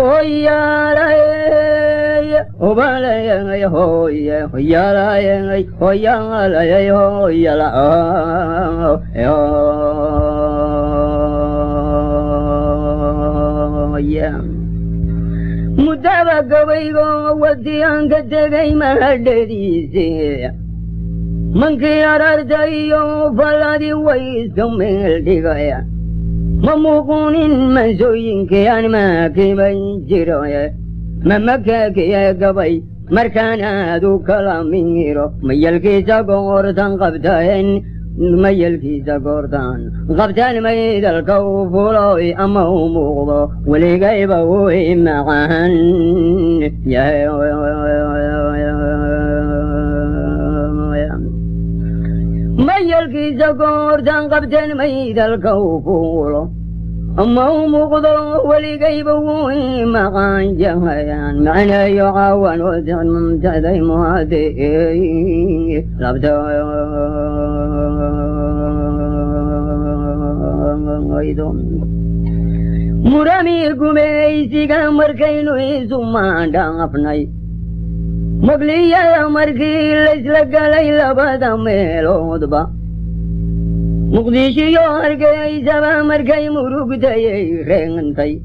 Hoyalay, Obalay, Hoya, Hoyalay, Hoyalay, Hoyala, Mudava Gavago, what the Anka Tegay Mahadisi. Monkey Aradayo, Valadi ways to mail digaya. Mamukunin Mazoyin Kianma Kibay Jiroya. Mamaka Gabay, Marcana do Calamiro, Mayelkisa Gordan Gabdain, Mayelkisa Gordan. Gabdan made a go for Amomo, will he gave away Mahan? Mayelkisa Gordan Gabdan made a go for Amomo, will he gave away Mahan Jahan, Mana Yawan was on Taday Mohade, Labda. Murami Gume, Siga Marcano is Umanda up night. Moglia Margil is like Galila Badamelo. Mugdishi Yorga, Zava Margay Murugday, Rengantai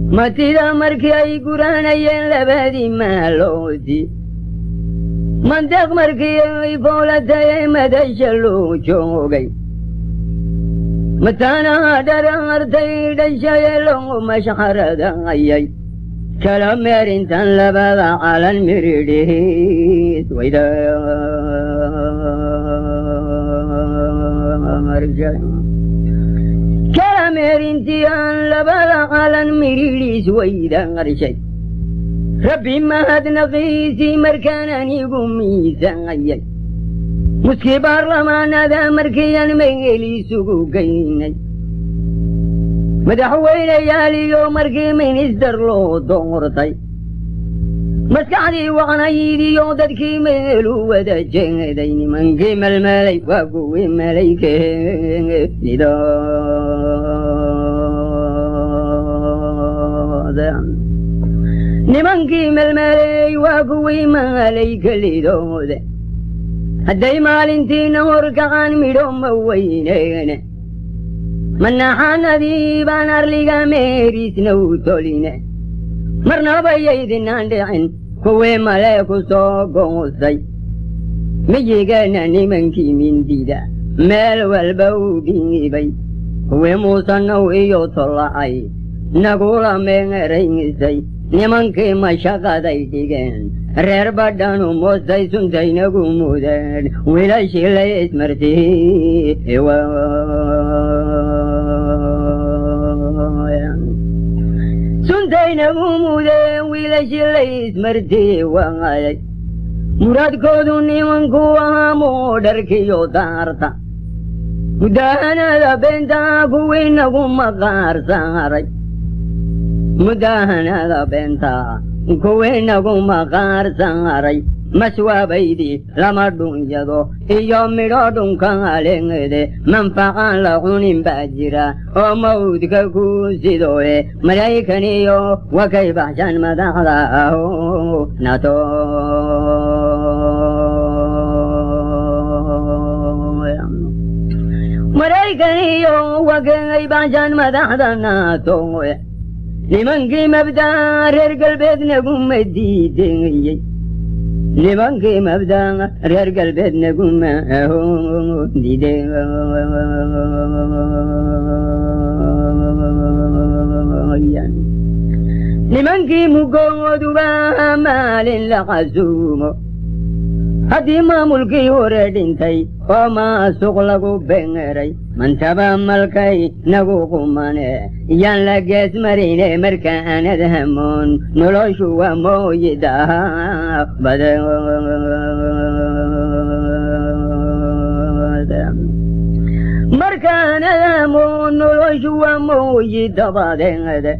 Matida Markai Gurana Yelabadi Melody Mandak Markai Bola Day Madashalo Jogay Matana Darar Day Dashayalo Masharada Ayay Kalamarin Tan Labada Alan Miridi Kalamarin Tian Labada Alan Miridi Swayda Arishay Rabbi Mahad Naqisi Markanani Gumi Zangayay Muski Barlamana da Markian Mengeli Sugugainay Madahwayna Yali Marki Minister Lo Dortai Maskani Wanayidi Yoda Kimelu with a Jeng Man Gimel Malay Wagu Malay Nido Nimanki Melmale Wagu Malay Kalido Hadday maalintiina horkacan midho ma weyneen manaxanadii baan arliga meeriisna u toline marnaba yaydinaan dhicin kuwii male ku soo goosay miyigana nimankii mindida meel walba u dhiibay kuwii muusanow iyo tolla'ay nagula meengaraysay nimankii mashaqaday dhigeen reer badhanu moostay suntaynagu mudeen wiilashii la ismartii suntaynagu mudeen wiilashii la ismartii waayay muraadkoodu nimanku ahaa moodharkiyo daarta mudahanada beentaa kuwii nagu maqaar saaray mudahanada beentaa kuwii nagu maqaar saaray maswaabaydii lama dhunyado iyo midho dhunkalengede manfacaan la cunin baa jira oo mawdka ku sidoe malaykaniyo wakay baxshan madaxda aho nato malaykaniyo wakay baxshan madaxda nato nimankii mabdaa reer galbeednaguma diideyey nimankii mabdaa reer galbeednaguma diidey nimankii mugooduba maalin la casuumo haddii maamulkii hore dhintay oo maasuq lagu bengeray mantaba malkay nagu qumane yaan la gees marine markaanad hamoon noloshu waa mooyidaa bada markaanad hamoon noloshu waa mooyidabadeede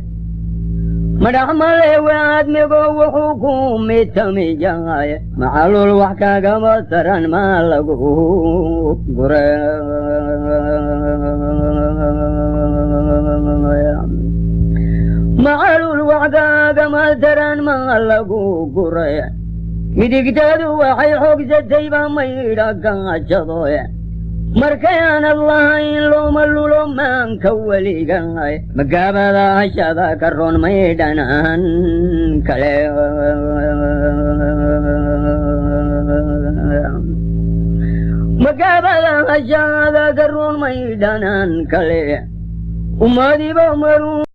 madaxmale waadmigo wuxuu ku mitamiyahay macalul wax kagama taran maa lagu gure معلو الوعداد ما تران ما لقو قرية مدقتادو وحي حق زتيبا ميرا قاجضوية مركيان الله إلو ملولو من كولي قاي مقابل عشادا كرون ميدانان كلي مقابل عشادا كرون ميدانان كلي وما دي بمرون